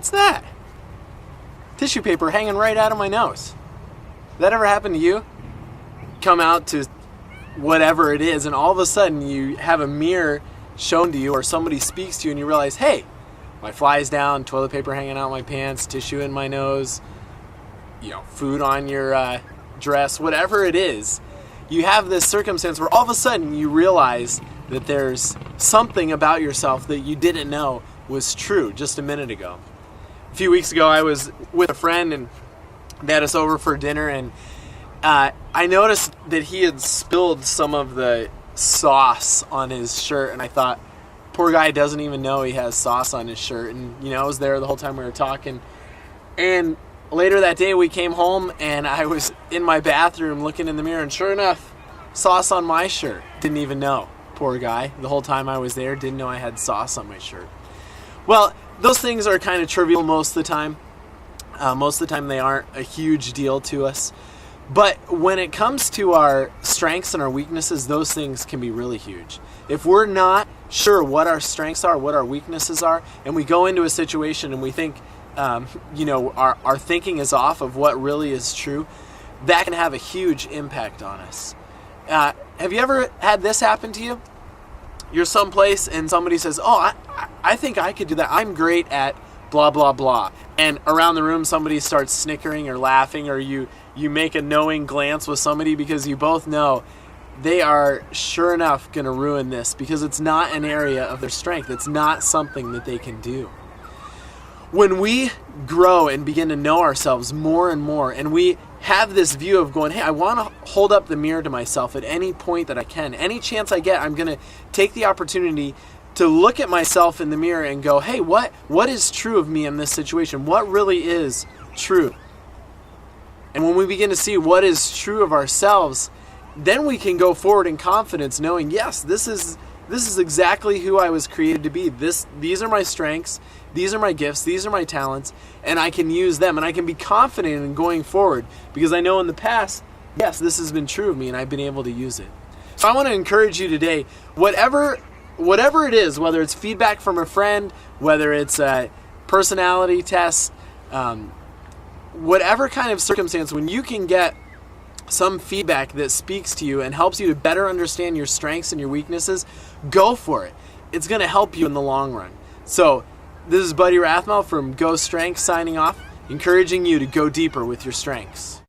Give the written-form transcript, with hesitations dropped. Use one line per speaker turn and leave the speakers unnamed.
what's that? Tissue paper hanging right out of my nose. That ever happened to you? Come out to whatever it is, and all of a sudden you have a mirror shown to you, or somebody speaks to you, and you realize, hey, my fly's down, toilet paper hanging out my pants, tissue in my nose, food on your dress, whatever it is. You have this circumstance where all of a sudden you realize that there's something about yourself that you didn't know was true just a minute ago. A few weeks ago, I was with a friend, and they had us over for dinner, and I noticed that he had spilled some of the sauce on his shirt, and I thought, poor guy doesn't even know he has sauce on his shirt. And I was there the whole time we were talking. And later that day we came home, and I was in my bathroom looking in the mirror, and sure enough, sauce on my shirt. Didn't even know. Poor guy. The whole time I was there, didn't know I had sauce on my shirt. Well, those things are kind of trivial most of the time. Most of the time they aren't a huge deal to us. But when it comes to our strengths and our weaknesses, those things can be really huge. If we're not sure what our strengths are, what our weaknesses are, and we go into a situation and we think, our thinking is off of what really is true, that can have a huge impact on us. Have you ever had this happen to you? You're someplace and somebody says, I think I could do that. I'm great at blah, blah, blah. And around the room, somebody starts snickering or laughing, or you make a knowing glance with somebody because you both know they are sure enough going to ruin this because it's not an area of their strength. It's not something that they can do. When we grow and begin to know ourselves more and more, and we have this view of going, hey, I want to hold up the mirror to myself at any point that I can. Any chance I get, I'm going to take the opportunity to look at myself in the mirror and go, hey, what is true of me in this situation? What really is true? And when we begin to see what is true of ourselves, then we can go forward in confidence, knowing, yes, this is exactly who I was created to be. These are my strengths, these are my gifts, these are my talents, and I can use them, and I can be confident in going forward because I know in the past, yes, this has been true of me, and I've been able to use it. So I want to encourage you today, whatever it is, whether it's feedback from a friend, whether it's a personality test, whatever kind of circumstance, when you can get some feedback that speaks to you and helps you to better understand your strengths and your weaknesses, go for it. It's going to help you in the long run. So this is Buddy Rathmel from Go Strength signing off, encouraging you to go deeper with your strengths.